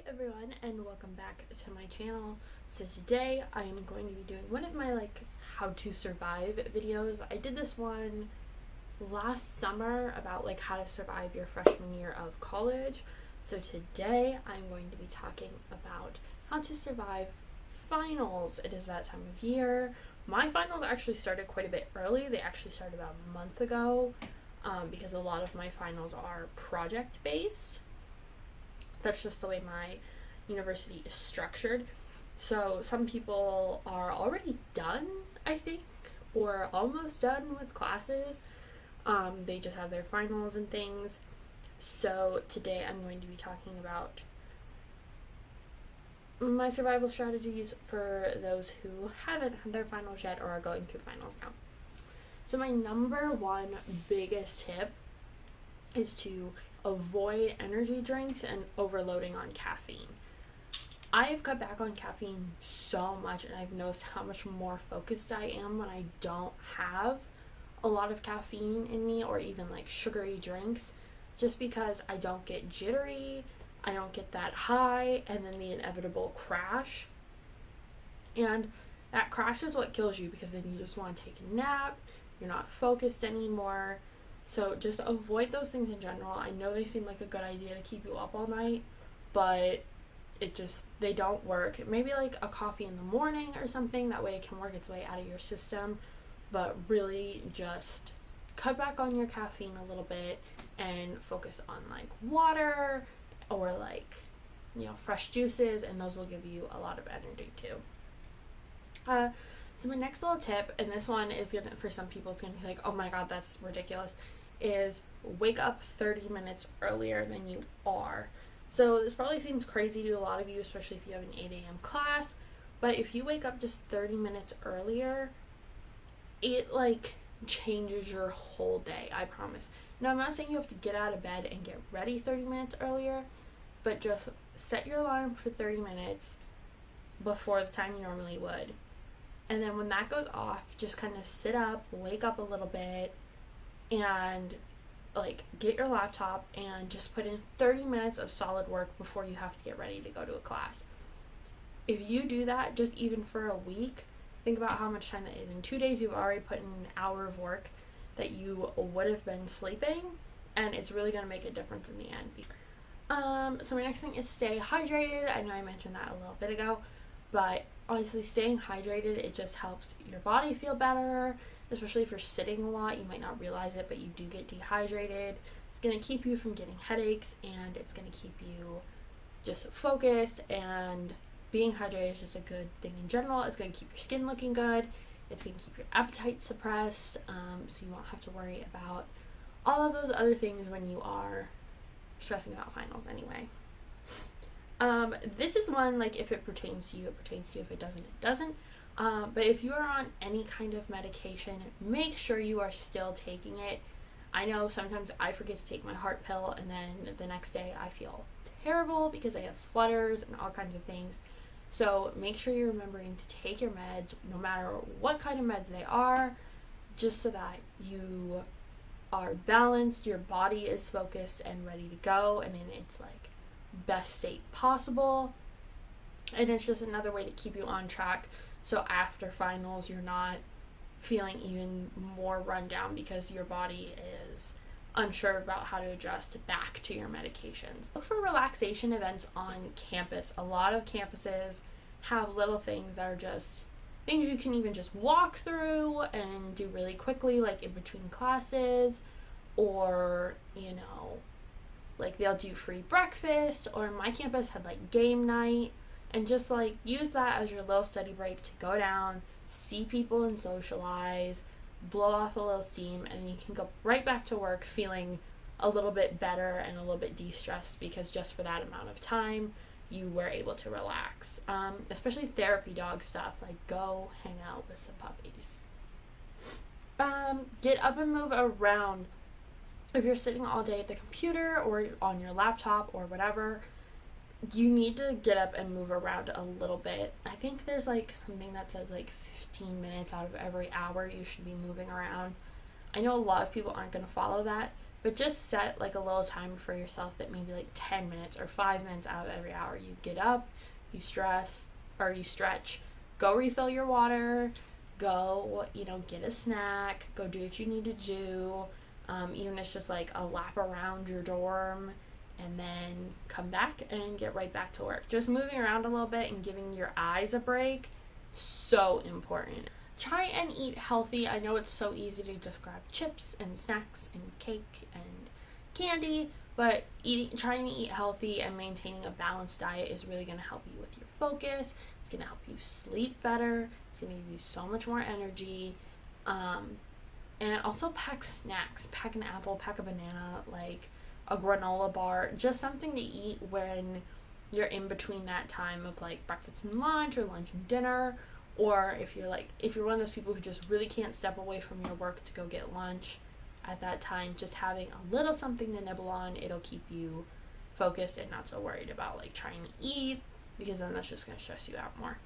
everyone, and welcome back to my channel. So today I am going to be doing one of my how to survive videos. I did this one last summer about how to survive your freshman year of college. So today I'm going to be talking about how to survive finals. It is that time of year. My finals actually started quite a bit early. They actually started about a month ago because a lot of my finals are project based. That's just the way my university is structured. So some people are already done, I think, or almost done with classes. They just have their finals and things. So today I'm going to be talking about my survival strategies for those who haven't had their finals yet or are going through finals now. So my number one biggest tip is to avoid energy drinks and overloading on caffeine. I have cut back on caffeine so much, and I've noticed how much more focused I am when I don't have a lot of caffeine in me or even sugary drinks, just because I don't get jittery, I don't get that high, and then the inevitable crash. And that crash is what kills you, because then you just want to take a nap, you're not focused anymore. So just avoid those things in general. I know they seem like a good idea to keep you up all night, but they don't work. Maybe a coffee in the morning or something, that way it can work its way out of your system, but really just cut back on your caffeine a little bit and focus on water or fresh juices, and those will give you a lot of energy too. So my next little tip, and this one is gonna, for some people it's gonna be oh my god, that's ridiculous, is wake up 30 minutes earlier than you are. So this probably seems crazy to a lot of you, especially if you have an 8 a.m. class, but if you wake up just 30 minutes earlier, it changes your whole day, I promise. Now, I'm not saying you have to get out of bed and get ready 30 minutes earlier, but just set your alarm for 30 minutes before the time you normally would. And then when that goes off, just kind of sit up, wake up a little bit, and get your laptop and just put in 30 minutes of solid work before you have to get ready to go to a class. If you do that just even for a week, think about how much time that is. In 2 days, you've already put in an hour of work that you would have been sleeping, and it's really going to make a difference in the end. So my next thing is stay hydrated. I know I mentioned that a little bit ago, but honestly, staying hydrated, it just helps your body feel better, especially if you're sitting a lot. You might not realize it, but you do get dehydrated. It's going to keep you from getting headaches, and it's going to keep you just focused, and being hydrated is just a good thing in general. It's going to keep your skin looking good. It's going to keep your appetite suppressed, so you won't have to worry about all of those other things when you are stressing about finals anyway. This is one, if it pertains to you, it pertains to you. If it doesn't, it doesn't. But if you are on any kind of medication, make sure you are still taking it. I know sometimes I forget to take my heart pill, and then the next day I feel terrible because I have flutters and all kinds of things. So make sure you're remembering to take your meds, no matter what kind of meds they are, just so that you are balanced, your body is focused and ready to go, and in its best state possible. And it's just another way to keep you on track, so after finals you're not feeling even more run down because your body is unsure about how to adjust back to your medications. Look for relaxation events on campus. A lot of campuses have little things that are just things you can even just walk through and do really quickly, in between classes, or they'll do free breakfast, or my campus had game night, and just use that as your little study break to go down, see people and socialize, blow off a little steam, and you can go right back to work feeling a little bit better and a little bit de-stressed, because just for that amount of time you were able to relax. Especially therapy dog stuff, go hang out with some puppies. Get up and move around. If you're sitting all day at the computer or on your laptop or whatever, you need to get up and move around a little bit. I think there's something that says 15 minutes out of every hour you should be moving around. I know a lot of people aren't going to follow that, but just set like a little timer for yourself that maybe like 10 minutes or 5 minutes out of every hour you get up, you stretch, go refill your water, go, get a snack, go do what you need to do, even if it's just like a lap around your dorm, and then come back and get right back to work. Just moving around a little bit and giving your eyes a break, so important. Try and eat healthy. I know it's so easy to just grab chips and snacks and cake and candy, but trying to eat healthy and maintaining a balanced diet is really going to help you with your focus. It's going to help you sleep better. It's going to give you so much more energy. And also pack snacks. Pack an apple, pack a banana, like a granola bar, just something to eat when you're in between that time of like breakfast and lunch or lunch and dinner. Or if you're one of those people who just really can't step away from your work to go get lunch at that time, just having a little something to nibble on, it'll keep you focused and not so worried about like trying to eat, because then that's just going to stress you out more.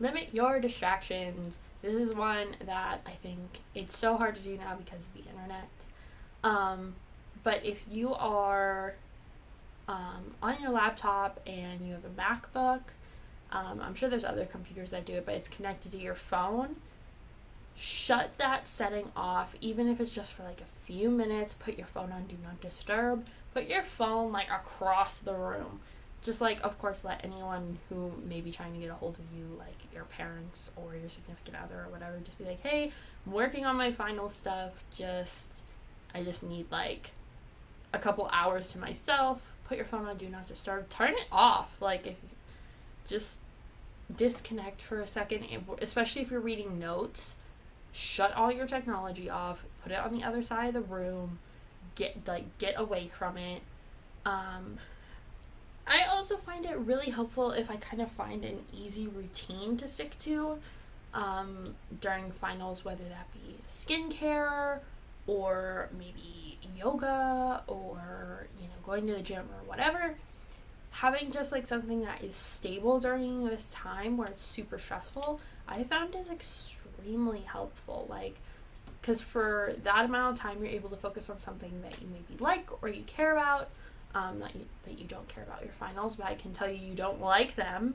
Limit your distractions. This is one that I think it's so hard to do now because of the internet. But if you are on your laptop and you have a MacBook, I'm sure there's other computers that do it, but it's connected to your phone, shut that setting off, even if it's just for like a few minutes. Put your phone on Do Not Disturb. Put your phone like across the room. Just like, of course, let anyone who may be trying to get a hold of you, like your parents or your significant other or whatever, just be like, hey, I'm working on my final stuff. I just need like a couple hours to myself. Put your phone on Do Not Disturb. Turn it off. Like, if just disconnect for a second, especially if you're reading notes. Shut all your technology off. Put it on the other side of the room. Get away from it. I also find it really helpful if I kind of find an easy routine to stick to during finals, whether that be skincare or maybe yoga or going to the gym or whatever. Having just like something that is stable during this time where it's super stressful, I found is extremely helpful. Like, because for that amount of time you're able to focus on something that you maybe like or you care about. That you don't care about your finals, but I can tell you don't like them.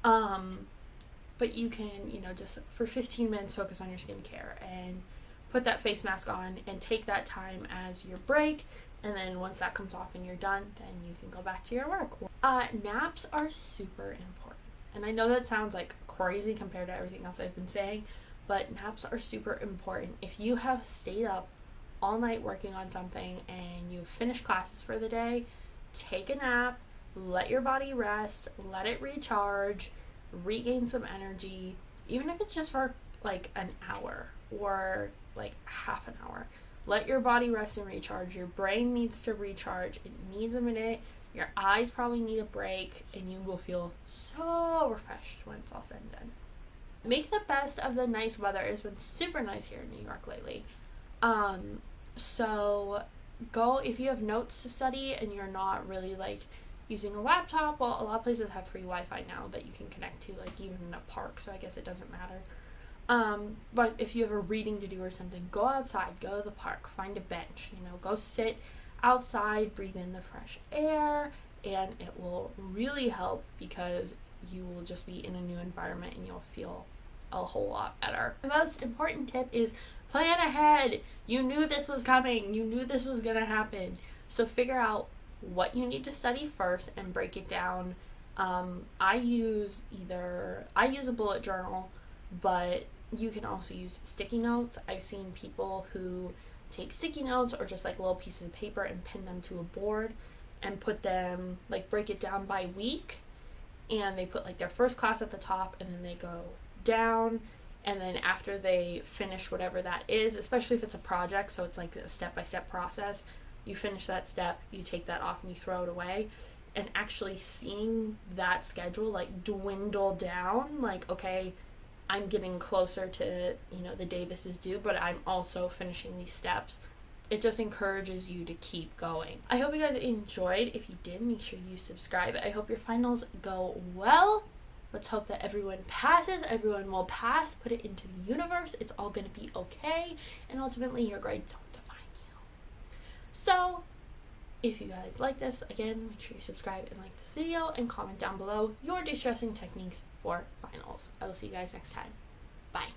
But you can, just for 15 minutes focus on your skincare and put that face mask on and take that time as your break. And then once that comes off and you're done, then you can go back to your work. Naps are super important. And I know that sounds like crazy compared to everything else I've been saying, but naps are super important. If you have stayed up all night working on something and you've finished classes for the day, take a nap, let your body rest, let it recharge, regain some energy, even if it's just for like an hour or like half an hour. Let your body rest and recharge. Your brain needs to recharge. It needs a minute. Your eyes probably need a break, and you will feel so refreshed when it's all said and done. Make the best of the nice weather. It's been super nice here in New York lately. So go, if you have notes to study and you're not really like using a laptop, well, a lot of places have free Wi-Fi now that you can connect to, like even in a park, so I guess it doesn't matter. But if you have a reading to do or something, go outside, go to the park, find a bench, go sit outside, breathe in the fresh air, and it will really help because you will just be in a new environment and you'll feel a whole lot better. The most important tip is plan ahead. You knew this was coming. You knew this was going to happen. So figure out what you need to study first and break it down. I use a bullet journal, but you can also use sticky notes. I've seen people who take sticky notes or just like little pieces of paper and pin them to a board and put them, like break it down by week, and they put like their first class at the top and then they go down, and then after they finish whatever that is, especially if it's a project, so it's like a step-by-step process, you finish that step, you take that off and you throw it away. And actually seeing that schedule like dwindle down, like, okay, I'm getting closer to, the day this is due, but I'm also finishing these steps. It just encourages you to keep going. I hope you guys enjoyed. If you did, make sure you subscribe. I hope your finals go well. Let's hope that everyone passes. Everyone will pass. Put it into the universe. It's all going to be okay. And ultimately, your grades don't define So if you guys like this, again, make sure you subscribe and like this video and comment down below your de-stressing techniques for finals. I will see you guys next time. Bye.